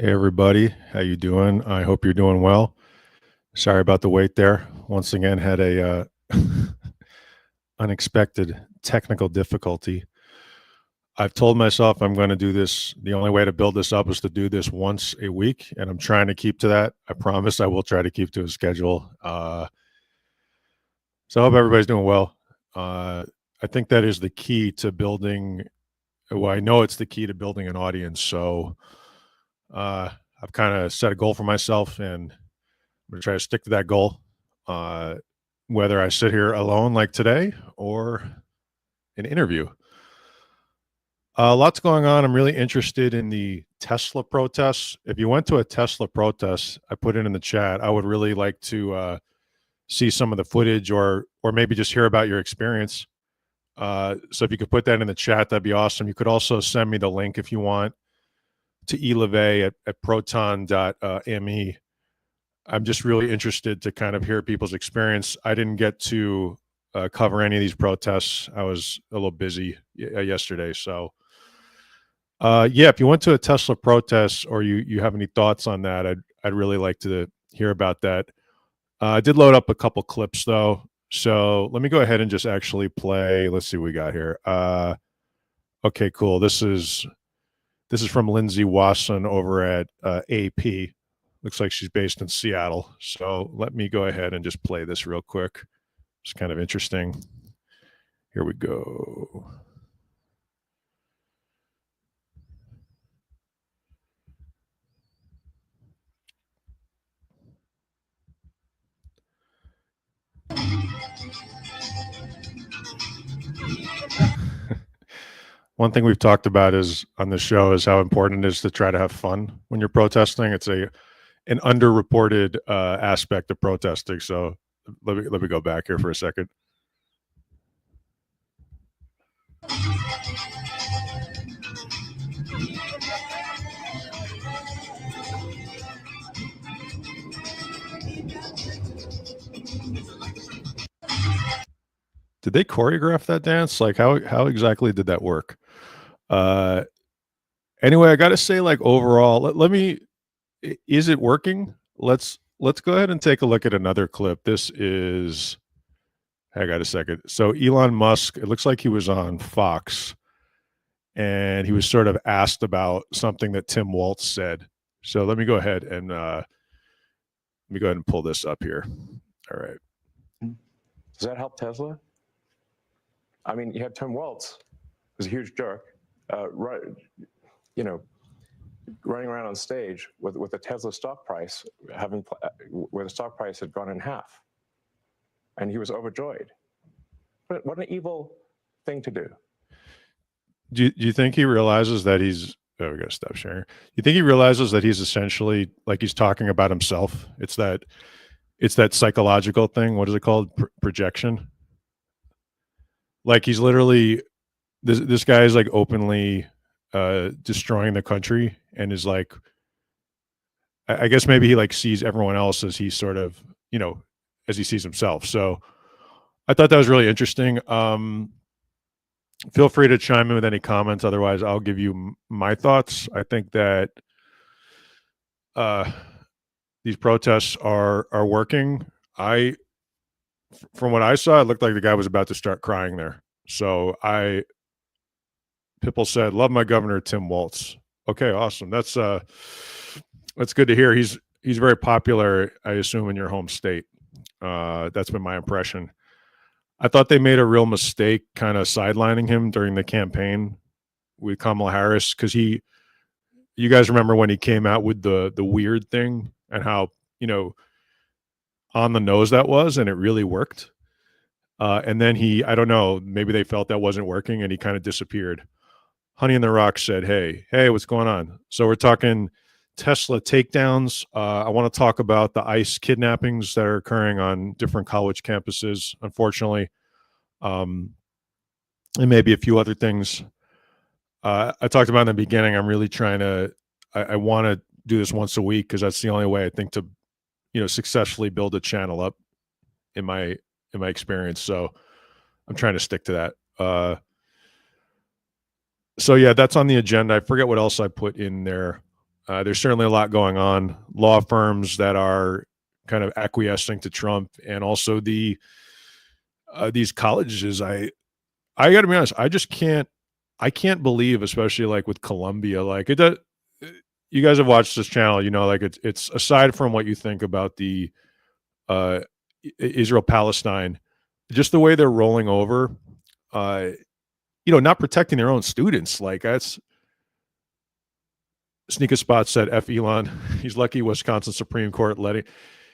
Hey everybody, how you doing? I hope you're doing well. Sorry about the wait there. Once again, had a unexpected technical difficulty. I've told myself I'm going to do this. The only way to build this up is to do this once a week, and I'm trying to keep to that. I promise I will try to keep to a schedule. So I hope everybody's doing well. I think that is the key to building. Well, I know it's the key to building an audience. So uh, I've kind of set a goal for myself, and I'm going to try to stick to that goal, uh, whether I sit here alone like today or an interview. Lots going on. I'm really interested in the Tesla protests. If you went to a Tesla protest, I put it in the chat. I would really like to see some of the footage, or maybe just hear about your experience. So if you could put that in the chat, that'd be awesome. You could also send me the link if you want to eleve at proton.me. I'm just really interested to kind of hear people's experience. I didn't get to cover any of these protests. I was a little busy yesterday. So, yeah, if you went to a Tesla protest or you have any thoughts on that, I'd really like to hear about that. I did load up a couple clips though. So let me go ahead and just actually play. Let's see what we got here. Okay, cool. This is from Lindsay Wasson over at AP. Looks like she's based in Seattle. So let me go ahead and just play this real quick. It's kind of interesting. Here we go. One thing we've talked about is on the show is how important it is to try to have fun when you're protesting. It's an underreported aspect of protesting. So let me go back here for a second. Did they choreograph that dance? Like how exactly did that work? Uh, anyway, I got to say, like overall, let me. Is it working? Let's go ahead and take a look at another clip. This is. I got a second. So Elon Musk. It looks like he was on Fox, and he was sort of asked about something that Tim Waltz said. So let me go ahead and pull this up here. All right. Does that help Tesla? I mean, you had Tim Waltz, who's a huge jerk, right? You know, running around on stage with the Tesla stock price where the stock price had gone in half, and he was overjoyed. What an evil thing to do. Do you think he realizes that he's? Oh, we gotta stop sharing. You think he realizes that he's essentially like he's talking about himself? It's that psychological thing. What is it called? Projection. Like he's literally this guy is like openly destroying the country and is like, I guess maybe he like sees everyone else as he sort of, as he sees himself. So I thought that was really interesting. Feel free to chime in with any comments. Otherwise, I'll give you my thoughts. I think that these protests are working. From what I saw, it looked like the guy was about to start crying there. So people said, "Love my governor, Tim Waltz." Okay, awesome. That's good to hear. He's very popular, I assume, in your home state. That's been my impression. I thought they made a real mistake kind of sidelining him during the campaign with Kamala Harris because you guys remember when he came out with the weird thing and how, on the nose that was, and it really worked. And then I don't know, maybe they felt that wasn't working and he kind of disappeared. Honey in the Rock said, hey, what's going on? So we're talking Tesla takedowns. I want to talk about the ICE kidnappings that are occurring on different college campuses, unfortunately, and maybe a few other things. I talked about in the beginning. I'm really trying to. I want to do this once a week because that's the only way I think to, successfully build a channel up in my experience. So I'm trying to stick to that. So yeah, that's on the agenda. I forget what else I put in there. There's certainly a lot going on. Law firms that are kind of acquiescing to Trump, and also these colleges. I got to be honest. I can't believe, especially like with Columbia, like it does. You guys have watched this channel, like it's aside from what you think about the uh, Israel Palestine, just the way they're rolling over. Uh, not protecting their own students. Like that's Sneaker Spot said, "F Elon." He's lucky Wisconsin Supreme Court letting.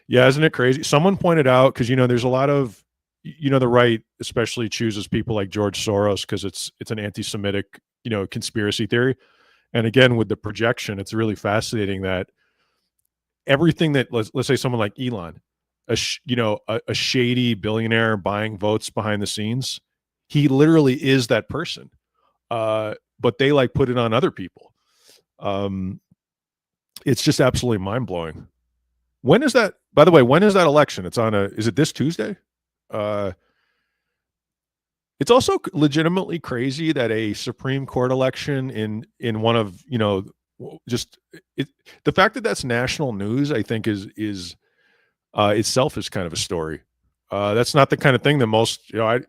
Yeah, isn't it crazy? Someone pointed out because there's a lot of the right especially chooses people like George Soros because it's an anti-Semitic conspiracy theory. And again, with the projection, it's really fascinating that everything that let's say someone like Elon, a shady billionaire buying votes behind the scenes, he literally is that person. But they like put it on other people. It's just absolutely mind blowing. When is that? By the way, when is that election? Is it this Tuesday? Uh, it's also legitimately crazy that a Supreme Court election in one of just it, the fact that that's national news, I think is itself is kind of a story. That's not the kind of thing that most I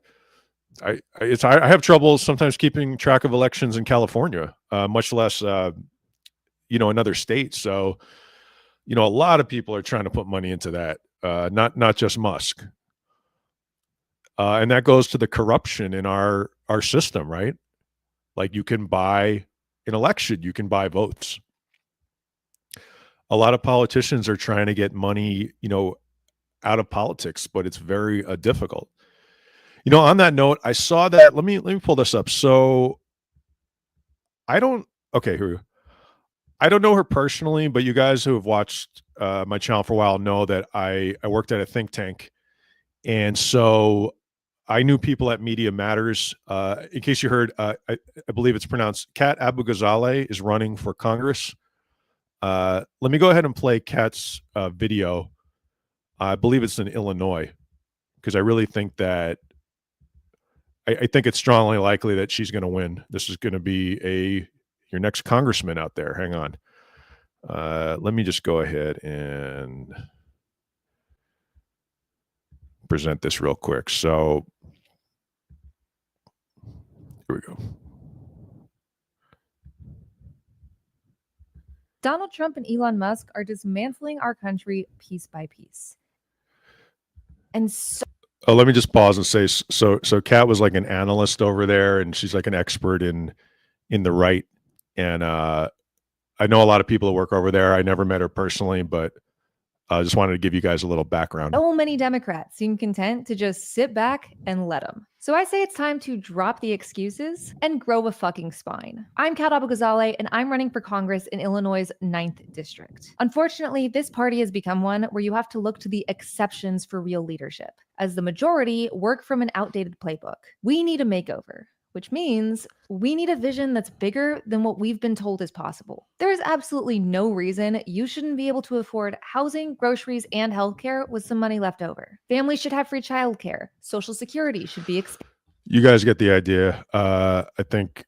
have trouble sometimes keeping track of elections in California, much less another state. So a lot of people are trying to put money into that, not just Musk. And that goes to the corruption in our system, right? Like you can buy an election, you can buy votes. A lot of politicians are trying to get money, out of politics, but it's very difficult. On that note, I saw that. Let me pull this up. So I don't. Okay, here we go. I don't know her personally, but you guys who have watched my channel for a while know that I worked at a think tank, and so I knew people at Media Matters. In case you heard, I believe it's pronounced Kat Abu Ghazaleh is running for Congress. Let me go ahead and play Kat's video. I believe it's in Illinois because I really think that I think it's strongly likely that she's going to win. This is going to be your next congressman out there. Hang on. Let me just go ahead and present this real quick. So here we go. Donald Trump and Elon Musk are dismantling our country piece by piece. And so let me just pause and say, so Kat was like an analyst over there, and she's like an expert in the right. And I know a lot of people that work over there. I never met her personally, but I just wanted to give you guys a little background. so many Democrats seem content to just sit back and let them. So I say it's time to drop the excuses and grow a fucking spine. I'm Kat Abu Ghazaleh, and I'm running for Congress in Illinois' 9th District. Unfortunately, this party has become one where you have to look to the exceptions for real leadership, as the majority work from an outdated playbook. We need a makeover, which means we need a vision that's bigger than what we've been told is possible. There is absolutely no reason you shouldn't be able to afford housing, groceries, and healthcare with some money left over. Families should have free childcare. Social Security should be expanded. You guys get the idea. I think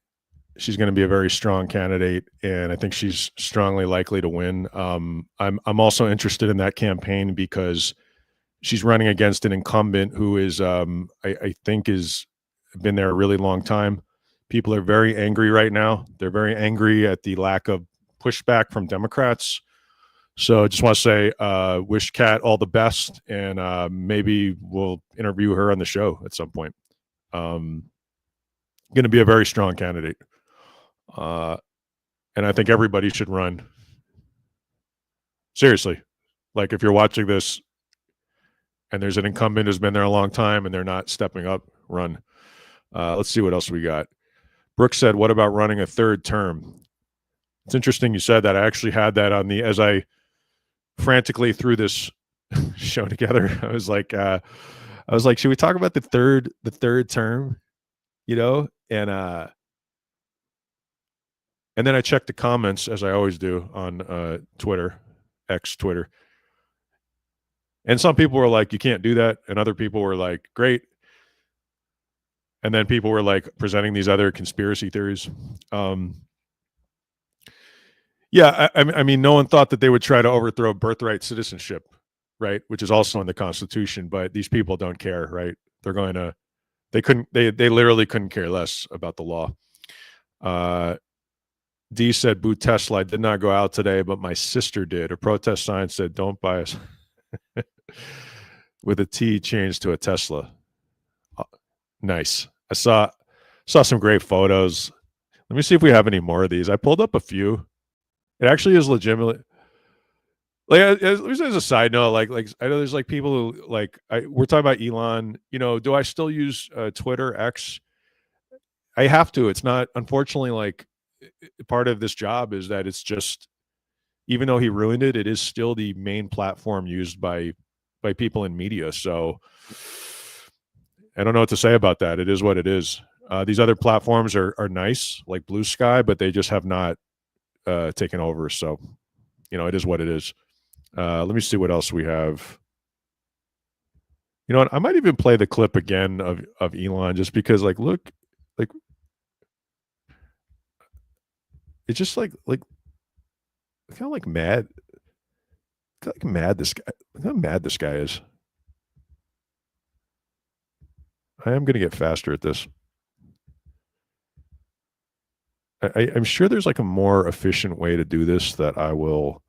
she's going to be a very strong candidate, and I think she's strongly likely to win. I'm also interested in that campaign because she's running against an incumbent who is, I think, is been there a really long time. People are very angry right now. They're very angry at the lack of pushback from Democrats. So I just want to say, wish Kat all the best, and maybe we'll interview her on the show at some point. Going to be a very strong candidate. And I think everybody should run. Seriously. Like if you're watching this and there's an incumbent who's been there a long time and they're not stepping up, run. Let's see what else we got. Brooke said, what about running a third term? It's interesting you said that. I actually had that on as I frantically threw this show together. I was like, should we talk about the third term? And then I checked the comments, as I always do, on Twitter, Twitter. And some people were like, you can't do that. And other people were like, great. And then people were like presenting these other conspiracy theories. Yeah, I mean, no one thought that they would try to overthrow birthright citizenship, right? Which is also in the Constitution, but these people don't care, right? They're going to, they literally couldn't care less about the law. D said, "Boo Tesla. I did not go out today, but my sister did. A protest sign said, 'Don't buy us,' with a T changed to a Tesla." Nice. I saw some great photos. Let me see if we have any more of these. I pulled up a few. It actually is legitimately like as a side note, like I know there's like people who like we're talking about Elon. You know, do I still use Twitter X? I have to. It's not, unfortunately, like part of this job is that it's just, even though he ruined it, it is still the main platform used by people in media. So I don't know what to say about that. It is what it is. These other platforms are nice, like Blue Sky, but they just have not taken over. So it is what it is. Let me see what else we have. You know what? I might even play the clip again of Elon, just because, look, like it's just like look how mad, look how mad this guy, look how mad this guy is. I am going to get faster at this. I'm sure there's like a more efficient way to do this that I'll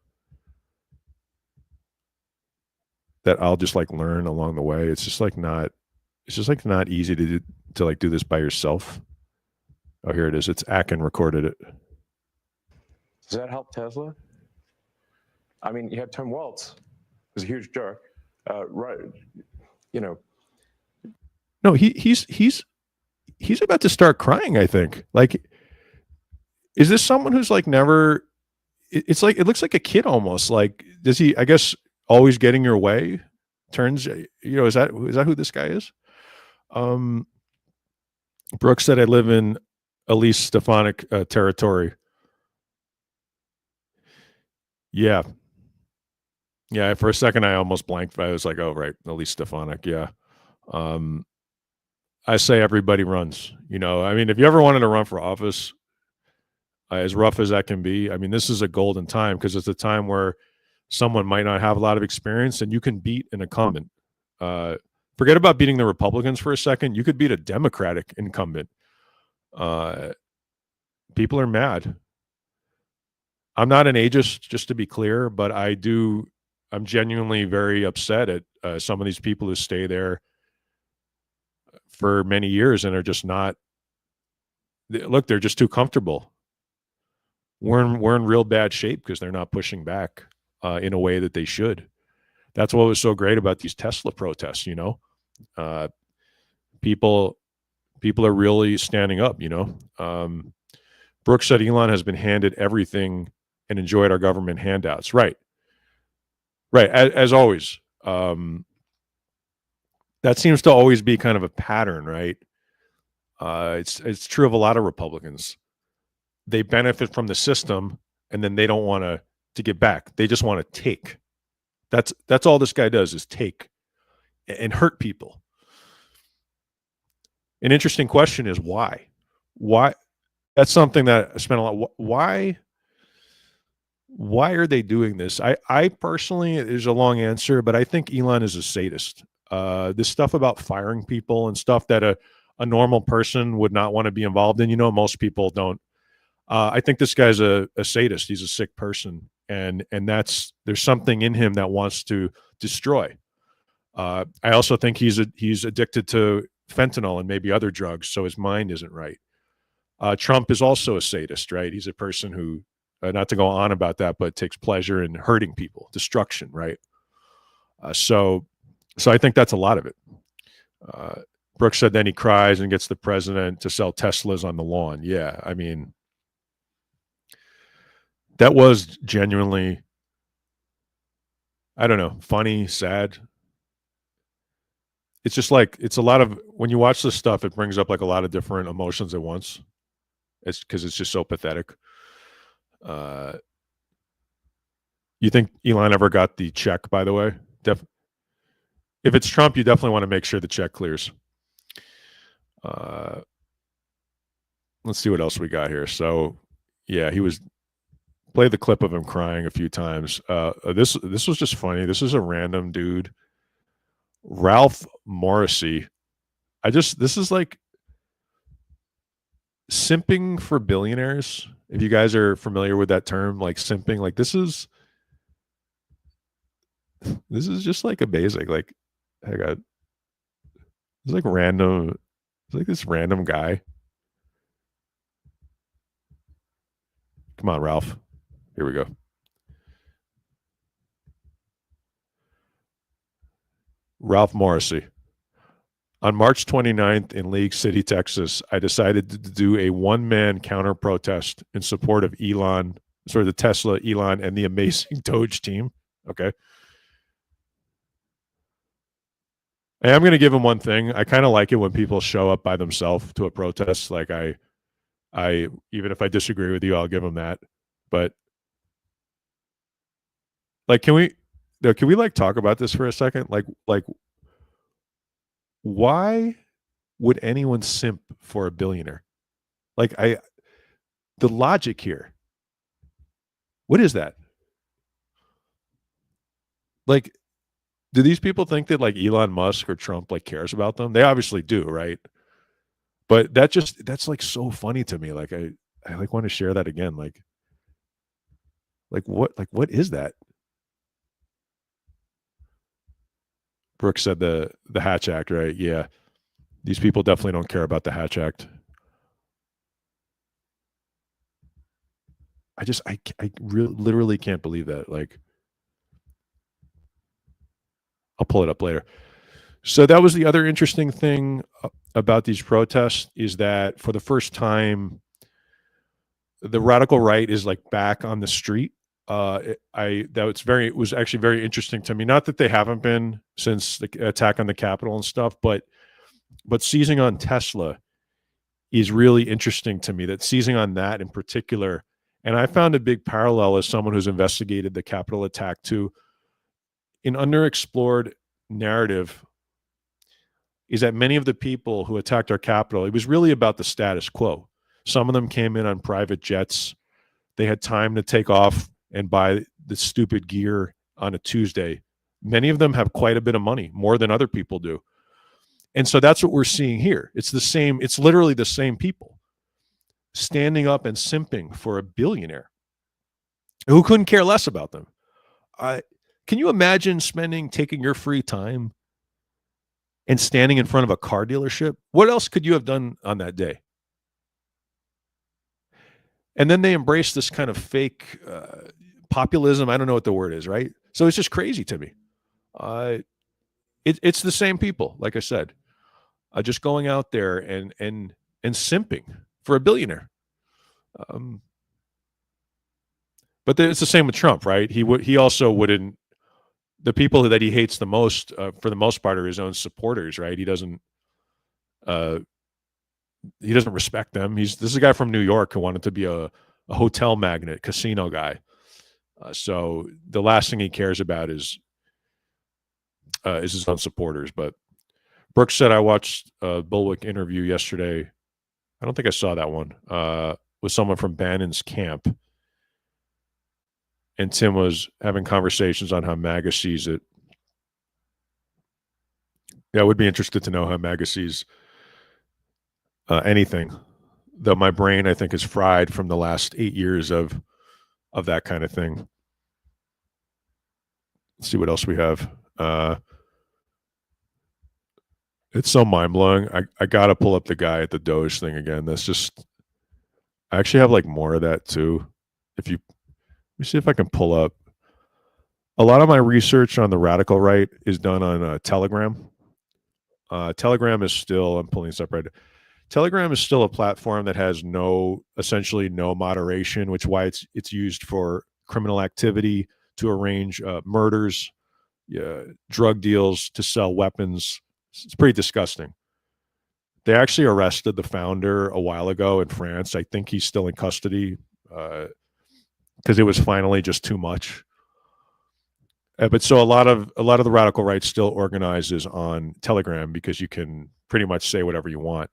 just like learn along the way. It's just like not easy to like do this by yourself. Oh, here it is. It's Akin recorded it. Does that help Tesla? I mean, you had Tim Waltz, who's a huge jerk, right? No, he's about to start crying, I think. Like, is this someone who's like never? It's like, it looks like a kid almost. Like, does he? I guess always getting your way. Turns. Is that who this guy is? Brooks said, "I live in Elise Stefanik territory." Yeah. Yeah, for a second I almost blanked. I was like, "Oh, right, Elise Stefanik." Yeah. I say everybody runs. I mean, if you ever wanted to run for office, as rough as that can be, I mean, this is a golden time, because it's a time where someone might not have a lot of experience and you can beat an incumbent. Forget about beating the Republicans for a second. You could beat a Democratic incumbent. People are mad. I'm not an ageist, just to be clear, but I'm genuinely very upset at some of these people who stay there for many years and are just not. Look, they're just too comfortable. We're in real bad shape because they're not pushing back in a way that they should. That's what was so great about these Tesla protests. People are really standing up. Brooks said Elon has been handed everything and enjoyed our government handouts. Right. As always. That seems to always be kind of a pattern, right? It's true of a lot of Republicans. They benefit from the system, and then they don't want to give back. They just want to take. That's all this guy does, is take and hurt people. An interesting question is why? Why? That's something that I spent a lot. Why are they doing this? I personally, there's a long answer, but I think Elon is a sadist. This stuff about firing people and stuff that a normal person would not want to be involved in. Most people don't. I think this guy's a sadist. He's a sick person, and there's something in him that wants to destroy. I also think he's addicted to fentanyl and maybe other drugs, so his mind isn't right. Trump is also a sadist, right? He's a person who, not to go on about that, but takes pleasure in hurting people, destruction, right? So I think that's a lot of it. Brooks said then he cries and gets the president to sell Teslas on the lawn. Yeah, I mean, that was genuinely, I don't know, funny, sad. It's just like, it's a lot of, when you watch this stuff, it brings up like a lot of different emotions at once. It's because it's just so pathetic. You think Elon ever got the check, by the way? If it's Trump, you definitely want to make sure the check clears. Let's see what else we got here. So, yeah, he was play the clip of him crying a few times. This was just funny. This is a random dude, Ralph Morrissey. This is like simping for billionaires. If you guys are familiar with that term, like simping, like this is just like a basic, like I got it's like random, it's like this random guy. Come on, Ralph. Here we go. Ralph Morrissey. On March 29th in League City, Texas, I decided to do a one-man counter protest in support of Elon, sort of the Tesla, Elon, and the amazing Doge team. Okay. I am going to give him one thing. I kind of like it when people show up by themselves to a protest. Like I even if I disagree with you, I'll give them that. But like, can we like talk about this for a second? Like, why would anyone simp for a billionaire? Like the logic here. What is that? Like, do these people think that like Elon Musk or Trump like cares about them? They obviously do, right? But that's like so funny to me. Like I like want to share that again. Like what is that? Brooks said the Hatch Act, right? Yeah. These people definitely don't care about the Hatch Act. I really literally can't believe that. Like, I'll pull it up later. So that was the other interesting thing about these protests is that for the first time, the radical right is like back on the street. It was actually very interesting to me. Not that they haven't been since the attack on the Capitol and stuff, but seizing on Tesla is really interesting to me. That seizing on that in particular, and I found a big parallel as someone who's investigated the Capitol attack too. An underexplored narrative is that many of the people who attacked our Capitol, it was really about the status quo. Some of them came in on private jets. They had time to take off and buy the stupid gear on a Tuesday. Many of them have quite a bit of money, more than other people do. And so that's what we're seeing here. It's the same, it's literally the same people standing up and simping for a billionaire who couldn't care less about them. Can you imagine taking your free time and standing in front of a car dealership? What else could you have done on that day? And then they embrace this kind of fake populism. I don't know what the word is, right? So it's just crazy to me. It's the same people, like I said, just going out there and simping for a billionaire. But it's the same with Trump, right? He also wouldn't. The people that he hates the most, for the most part, are his own supporters, right? He doesn't respect them. This is a guy from New York who wanted to be a hotel magnate, casino guy. So the last thing he cares about is his own supporters. But Brooks said, I watched a Bulwark interview yesterday. I don't think I saw that one, with someone from Bannon's camp. And Tim was having conversations on how MAGA sees it. Yeah, I would be interested to know how MAGA sees anything. Though my brain, I think, is fried from the last 8 years of that kind of thing. Let's see what else we have. It's so mind-blowing. I got to pull up the guy at the Doge thing again. That's just... I actually have like more of that too. Let me see if I can pull up. A lot of my research on the radical right is done on Telegram. Telegram is still... I'm pulling this up right now. Telegram is still a platform that has essentially no moderation, which is why it's used for criminal activity, to arrange murders, drug deals, to sell weapons. It's pretty disgusting. They actually arrested the founder a while ago in France. I think he's still in custody because it was finally just too much. But so a lot of the radical right still organizes on Telegram because you can pretty much say whatever you want.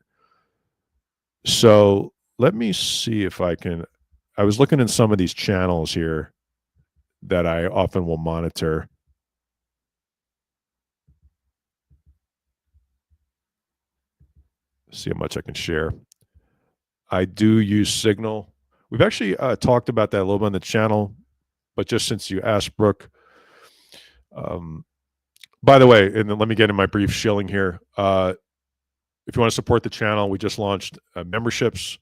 So let me see if I can I was looking in some of these channels here that I often will monitor. See how much I can share. I do use Signal. We've actually talked about that a little bit on the channel, but just since you asked, Brooke, by the way, and then let me get in my brief shilling here. If you want to support the channel, we just launched memberships.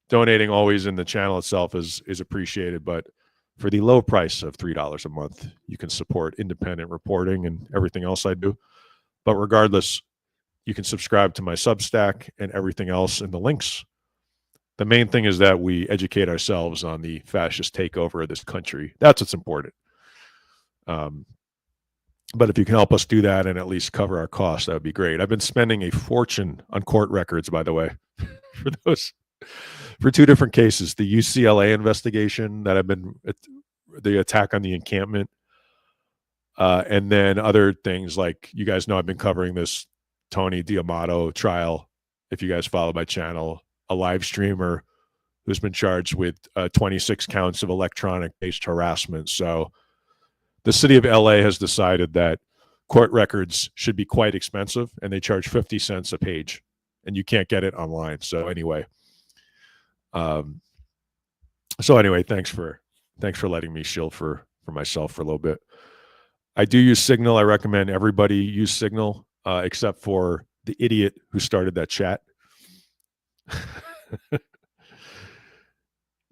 Donating always in the channel itself is appreciated, but for the low price of $3 a month, you can support independent reporting and everything else I do. But regardless, you can subscribe to my Substack and everything else in the links. The main thing is that we educate ourselves on the fascist takeover of this country. That's what's important. But if you can help us do that and at least cover our costs, that would be great. I've been spending a fortune on court records, by the way, for two different cases: the UCLA investigation that I've been, the attack on the encampment, and then other things like, you guys know I've been covering this Tony D'Amato trial. If you guys follow my channel, a live streamer who's been charged with 26 counts of electronic-based harassment. So the city of LA has decided that court records should be quite expensive, and they charge 50 cents a page, and you can't get it online. So anyway, thanks for letting me shield for myself for a little bit. I do use Signal. I recommend everybody use Signal, except for the idiot who started that chat.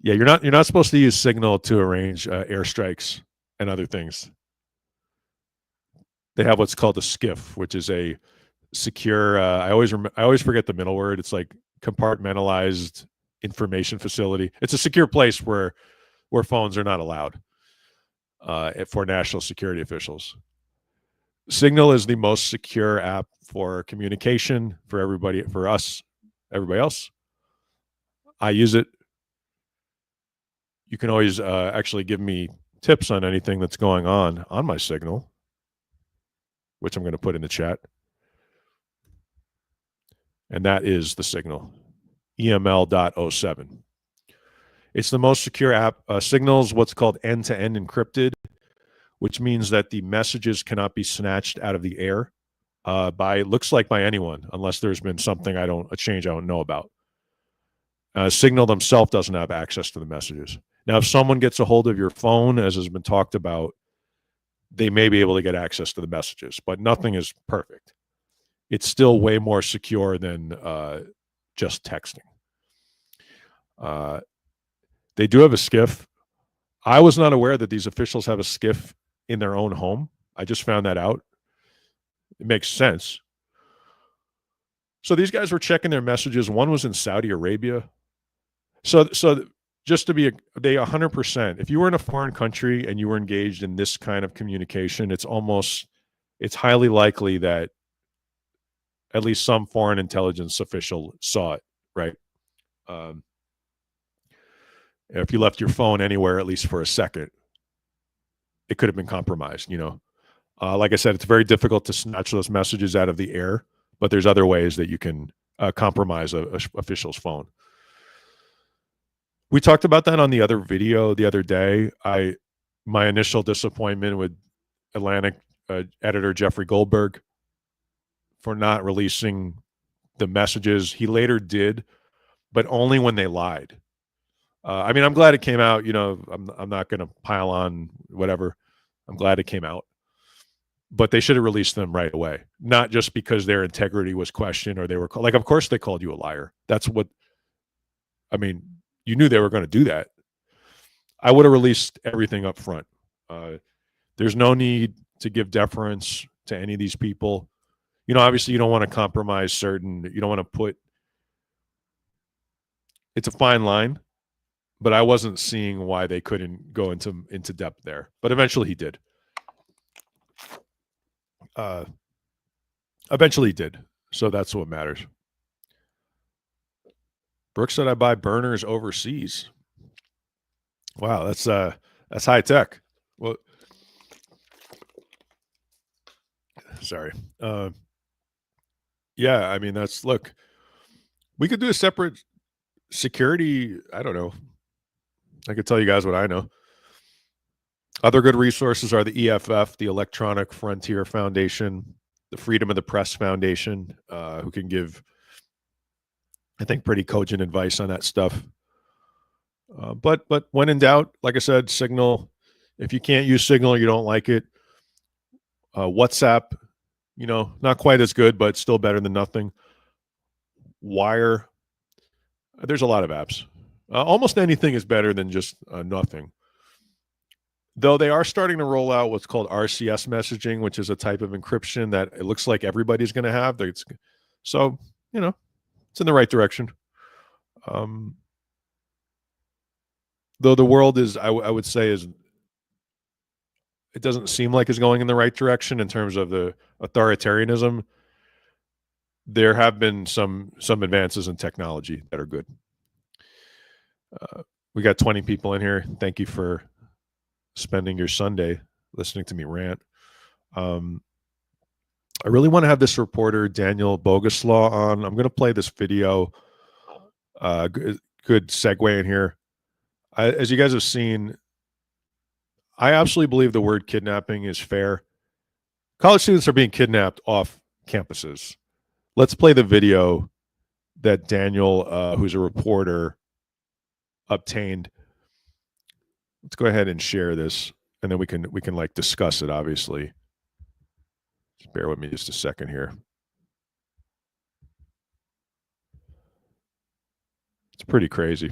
Yeah, you're not supposed to use Signal to arrange airstrikes and other things. They have what's called a SCIF, which is a secure. I always forget the middle word. It's like compartmentalized information facility. It's a secure place where phones are not allowed for national security officials. Signal is the most secure app for communication for everybody, for us, everybody else. I use it. You can always actually give me tips on anything that's going on my Signal, which I'm going to put in the chat. And that is the Signal, EML.07. It's the most secure app. Signal's what's called end-to-end encrypted, which means that the messages cannot be snatched out of the air looks like by anyone, unless there's been something a change I don't know about. Signal themselves doesn't have access to the messages. Now, if someone gets a hold of your phone, as has been talked about, they may be able to get access to the messages, but nothing is perfect. It's still way more secure than just texting. They do have a SCIF. I was not aware that these officials have a SCIF in their own home. I just found that out. It makes sense. So these guys were checking their messages. One was in Saudi Arabia. So just to be they 100%. If you were in a foreign country and you were engaged in this kind of communication, it's highly likely that at least some foreign intelligence official saw it, right? If you left your phone anywhere, at least for a second, it could have been compromised, Like I said, it's very difficult to snatch those messages out of the air, but there's other ways that you can compromise a official's phone. We talked about that on the other video the other day. My initial disappointment with Atlantic editor Jeffrey Goldberg for not releasing the messages. He later did, but only when they lied. I'm glad it came out. I'm not going to pile on whatever. I'm glad it came out. But they should have released them right away, not just because their integrity was questioned or they were like, of course they called you a liar. That's what, you knew they were going to do that. I would have released everything up front. There's no need to give deference to any of these people. Obviously you don't want to compromise you don't want to put, it's a fine line, but I wasn't seeing why they couldn't go into depth there. But eventually he did. Eventually he did. So that's what matters. Brooke said I buy burners overseas. Wow, that's high tech. Well, sorry. Yeah, look, we could do a separate security, I don't know, I could tell you guys what I know. Other good resources are the EFF, the Electronic Frontier Foundation, the Freedom of the Press Foundation, who can give, I think, pretty cogent advice on that stuff. But when in doubt, like I said, Signal. If you can't use Signal, you don't like it. WhatsApp, not quite as good, but still better than nothing. Wire. There's a lot of apps. Almost anything is better than just nothing. Though they are starting to roll out what's called RCS messaging, which is a type of encryption that it looks like everybody's going to have. So, it's in the right direction. Though the world is, I would say, it doesn't seem like it's going in the right direction in terms of the authoritarianism. There have been some advances in technology that are good. We got 20 people in here. Thank you for spending your Sunday listening to me rant. I really want to have this reporter, Daniel Boguslaw, on. I'm going to play this video. Good segue in here. As you guys have seen, I absolutely believe the word kidnapping is fair. College students are being kidnapped off campuses. Let's play the video that Daniel, who's a reporter, obtained. Let's go ahead and share this, and then we can like discuss it. Obviously, just bear with me just a second here. It's pretty crazy.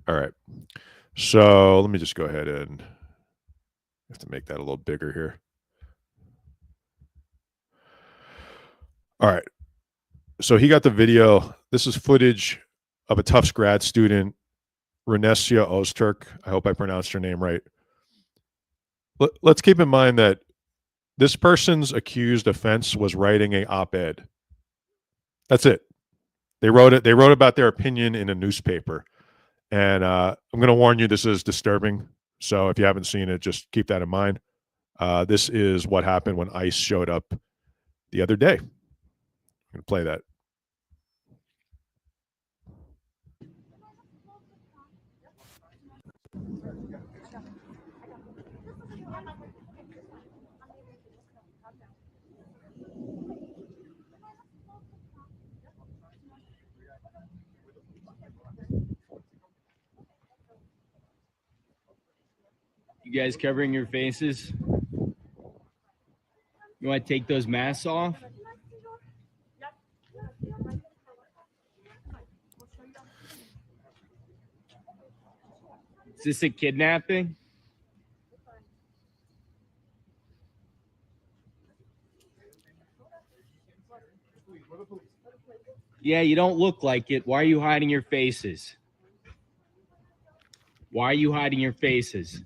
All right. So let me just go ahead and have to make that a little bigger here. All right. So he got the video. This is footage of a Tufts grad student, Renessia Ozturk. I hope I pronounced her name right. Let's keep in mind that this person's accused offense was writing a op-ed. That's it. They wrote it. They wrote about their opinion in a newspaper. And I'm going to warn you, this is disturbing. So if you haven't seen it, just keep that in mind. This is what happened when ICE showed up the other day. I'm going to play that. You guys covering your faces? You want to take those masks off? Is this a kidnapping? Yeah, you don't look like it. Why are you hiding your faces? Why are you hiding your faces?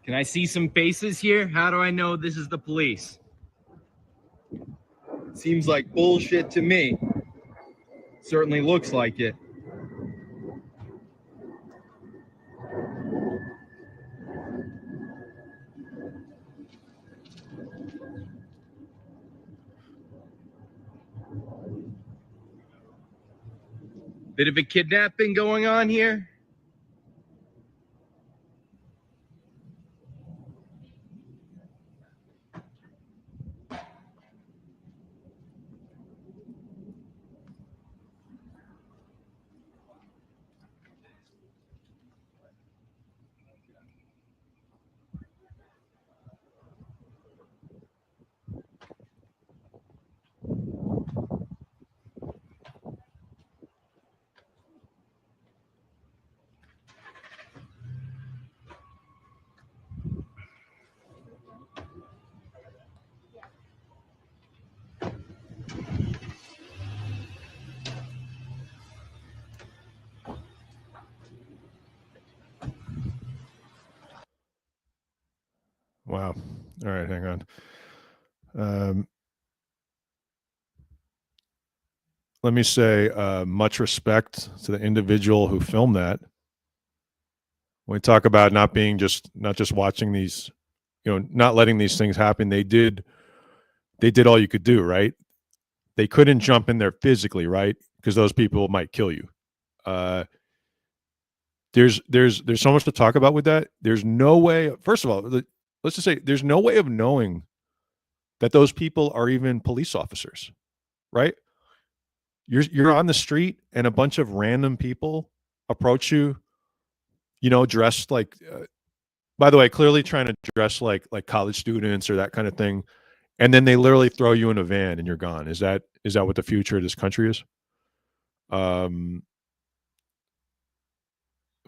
Can I see some faces here? How do I know this is the police? Seems like bullshit to me. Certainly looks like it. Bit of a kidnapping going on here? Wow. All right, hang on. let me say much respect to the individual who filmed that. When we talk about not just watching these, not letting these things happen, they did all you could do, right? They couldn't jump in there physically, right? Because those people might kill you. There's so much to talk about with that. There's no way. First of all, let's just say there's no way of knowing that those people are even police officers, right? You're on the street and a bunch of random people approach you, dressed like. By the way, clearly trying to dress like college students or that kind of thing, and then they literally throw you in a van and you're gone. Is that what the future of this country is?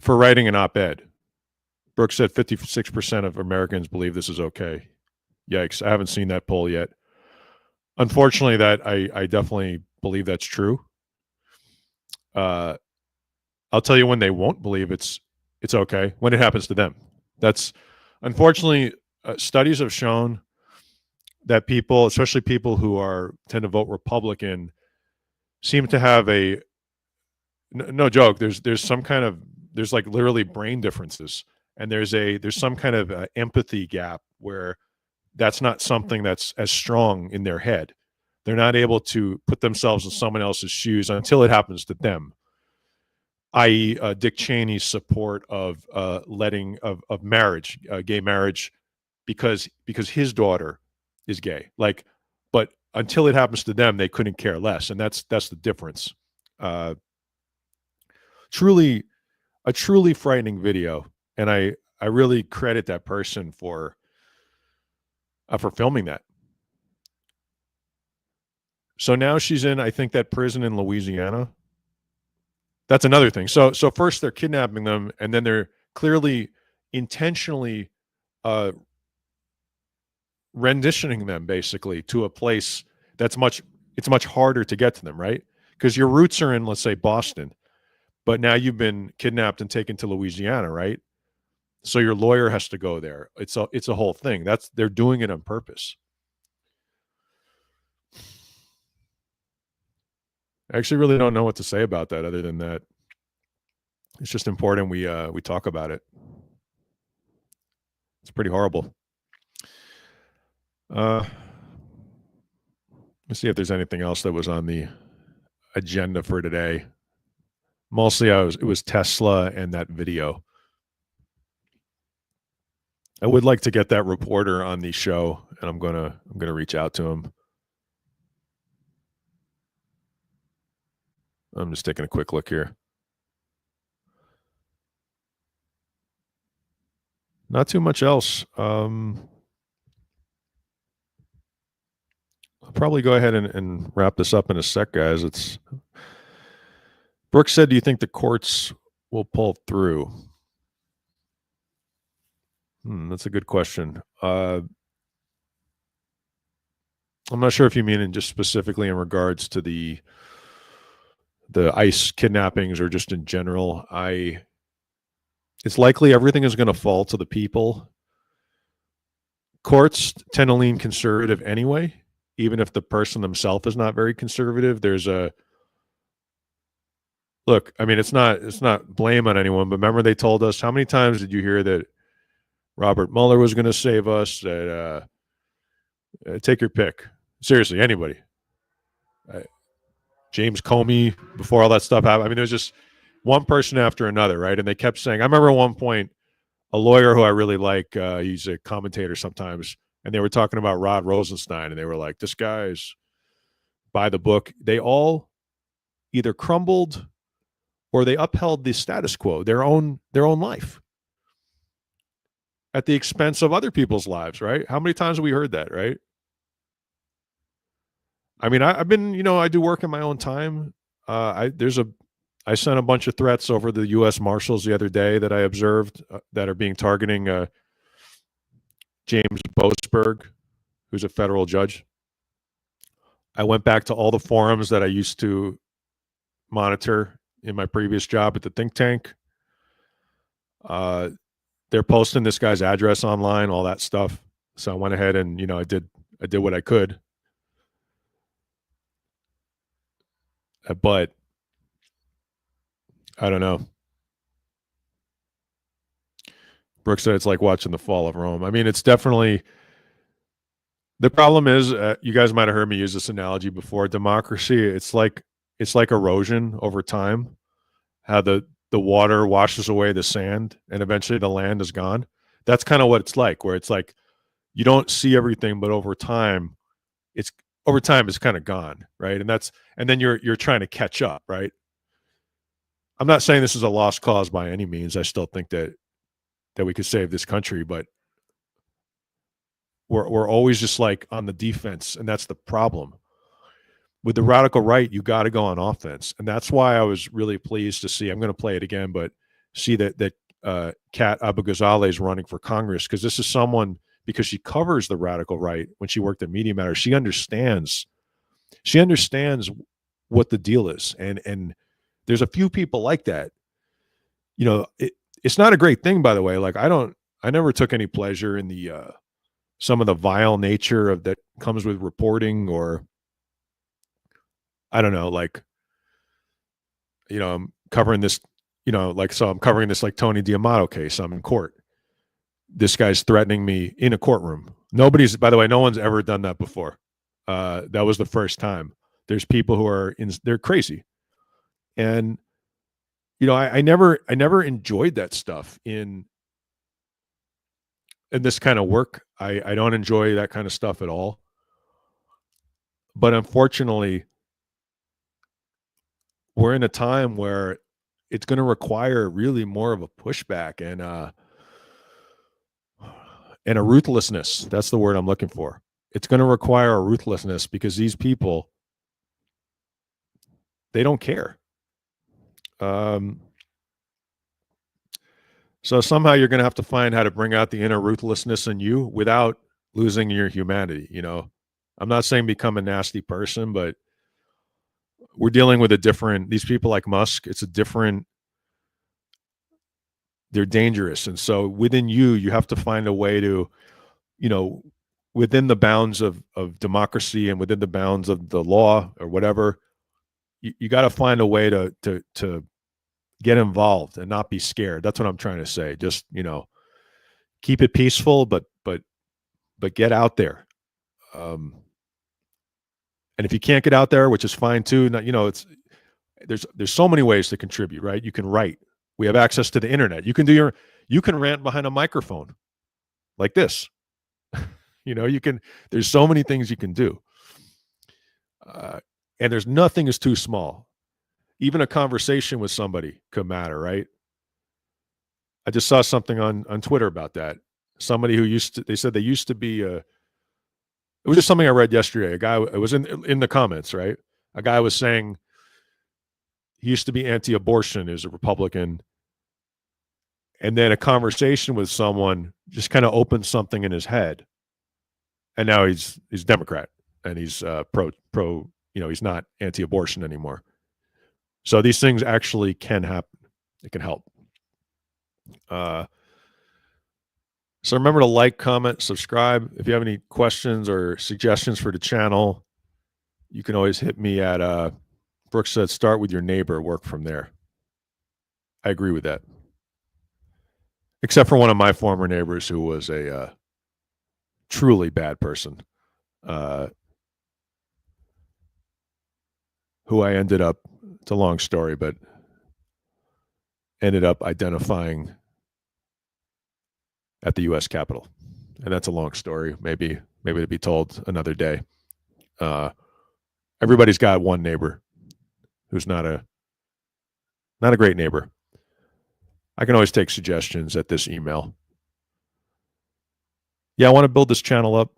For writing an op-ed, Brooks said 56% of Americans believe this is okay. Yikes! I haven't seen that poll yet. Unfortunately, that I definitely believe that's true. I'll tell you when they won't believe it's okay, when it happens to them. That's unfortunately studies have shown that people, especially people who tend to vote Republican, seem to have no joke. There's like literally brain differences, and there's some kind of empathy gap where that's not something that's as strong in their head. They're not able to put themselves in someone else's shoes until it happens to them. I.e., Dick Cheney's support of marriage, gay marriage, because his daughter is gay. But until it happens to them, they couldn't care less, and that's the difference. Truly, a truly frightening video, and I really credit that person for filming that. So now she's in, I think, that prison in Louisiana. That's another thing. So first they're kidnapping them, and then they're clearly intentionally renditioning them basically to a place that's much harder to get to them, right? Because your roots are in, let's say, Boston, but now you've been kidnapped and taken to Louisiana, right? So your lawyer has to go there. It's a whole thing. They're doing it on purpose. I actually really don't know what to say about that other than that it's just important we talk about it. It's pretty horrible. Let's see if there's anything else that was on the agenda for today. Mostly it was Tesla and that video. I would like to get that reporter on the show, and I'm gonna reach out to him. I'm just taking a quick look here. Not too much else. I'll probably go ahead and wrap this up in a sec, guys. Brooks said, do you think the courts will pull through? That's a good question. I'm not sure if you mean just specifically in regards to the ICE kidnappings or just in general. It's likely everything is going to fall to the people. Courts tend to lean conservative anyway, even if the person themselves is not very conservative. Look, I mean, it's not blame on anyone, but remember they told us, how many times did you hear that Robert Mueller was going to save us? That take your pick. Seriously, anybody. James Comey, before all that stuff happened. I mean, there's just one person after another, right? And they kept saying, I remember at one point, a lawyer who I really like, he's a commentator sometimes, and they were talking about Rod Rosenstein, and they were like, this guy's by the book. They all either crumbled or they upheld the status quo, their own life, at the expense of other people's lives, right? How many times have we heard that, right? I mean, I've been, I do work in my own time. I sent a bunch of threats over the U.S. Marshals the other day that I observed that are being targeting James Boasberg, who's a federal judge. I went back to all the forums that I used to monitor in my previous job at the think tank. They're posting this guy's address online, all that stuff. So I went ahead and, I did what I could. But I don't know. Brooks said it's like watching the fall of Rome. I mean, it's definitely, the problem is, you guys might have heard me use this analogy before. Democracy, it's like erosion over time. How the water washes away the sand, and eventually the land is gone. That's kind of what it's like. Where it's like you don't see everything, but over time, it's kind of gone, right? And then you're trying to catch up, right? I'm not saying this is a lost cause by any means. I still think that we could save this country, but we're always just like on the defense, and that's the problem. With the radical right, you got to go on offense, and that's why I was really pleased to see. I'm going to play it again, but see that Kat Abu-Ghazaleh is running for Congress, because this is someone, because she covers the radical right when she worked at Media Matters. She understands what the deal is, and there's a few people like that. You know, it's not a great thing, by the way. Like I never took any pleasure in the some of the vile nature of that comes with reporting, or I don't know, like, I'm covering this, I'm covering this like Tony D'Amato case. I'm in court. This guy's threatening me in a courtroom. By the way, no one's ever done that before. That was the first time. There's people who they're crazy. And, I never enjoyed that stuff in this kind of work. I don't enjoy that kind of stuff at all. But unfortunately, we're in a time where it's going to require really more of a pushback and a ruthlessness. That's the word I'm looking for. It's going to require a ruthlessness, because these people, they don't care. So somehow you're going to have to find how to bring out the inner ruthlessness in you without losing your humanity. I'm not saying become a nasty person, but we're dealing with these people like Musk. They're dangerous. And so within you have to find a way to, within the bounds of democracy and within the bounds of the law or whatever, you got to find a way to get involved and not be scared. That's what I'm trying to say. Just, keep it peaceful, but get out there. And if you can't get out there, which is fine too, there's so many ways to contribute, right? You can write. We have access to the internet. You can rant behind a microphone like this. There's so many things you can do. And there's nothing is too small. Even a conversation with somebody could matter, right? I just saw something on Twitter about that. Somebody who they said they used to be it was just something I read yesterday. A guy, it was in the comments, right? A guy was saying he used to be anti-abortion, is a Republican. And then a conversation with someone just kind of opened something in his head. And now he's Democrat, and he's pro, he's not anti-abortion anymore. So these things actually can happen. It can help. So remember to like, comment, subscribe. If you have any questions or suggestions for the channel, you can always hit me at Brooks said, start with your neighbor, work from there. I agree with that. Except for one of my former neighbors who was a truly bad person, who I ended up, it's a long story, but ended up identifying at the U.S. Capitol. And that's a long story, maybe to be told another day. Everybody's got one neighbor who's not a great neighbor. I can always take suggestions at this email. Yeah, I want to build this channel up.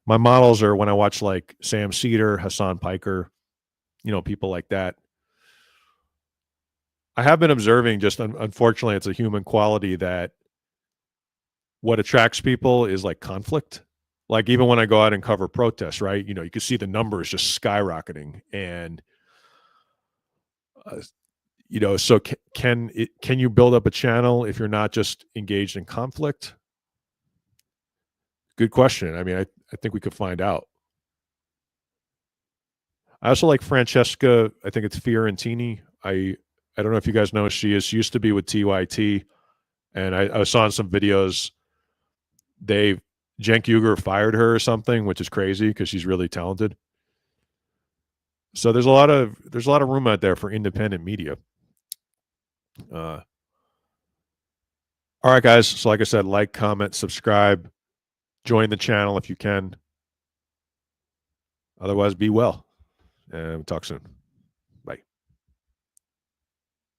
My models are when I watch like Sam Cedar, Hassan Piker, people like that. I have been observing, just unfortunately, it's a human quality that what attracts people is like conflict. Like even when I go out and cover protests, right? You can see the numbers just skyrocketing, and so can you build up a channel if you're not just engaged in conflict? Good question. I mean, I think we could find out. I also like Francesca. I think it's Fiorentini. I don't know if you guys know who she is. She used to be with TYT, and I saw in some videos Cenk Uygur fired her or something, which is crazy because she's really talented. So there's a lot of room out there for independent media. All right, guys. So like I said, like, comment, subscribe, join the channel if you can. Otherwise, be well, and talk soon.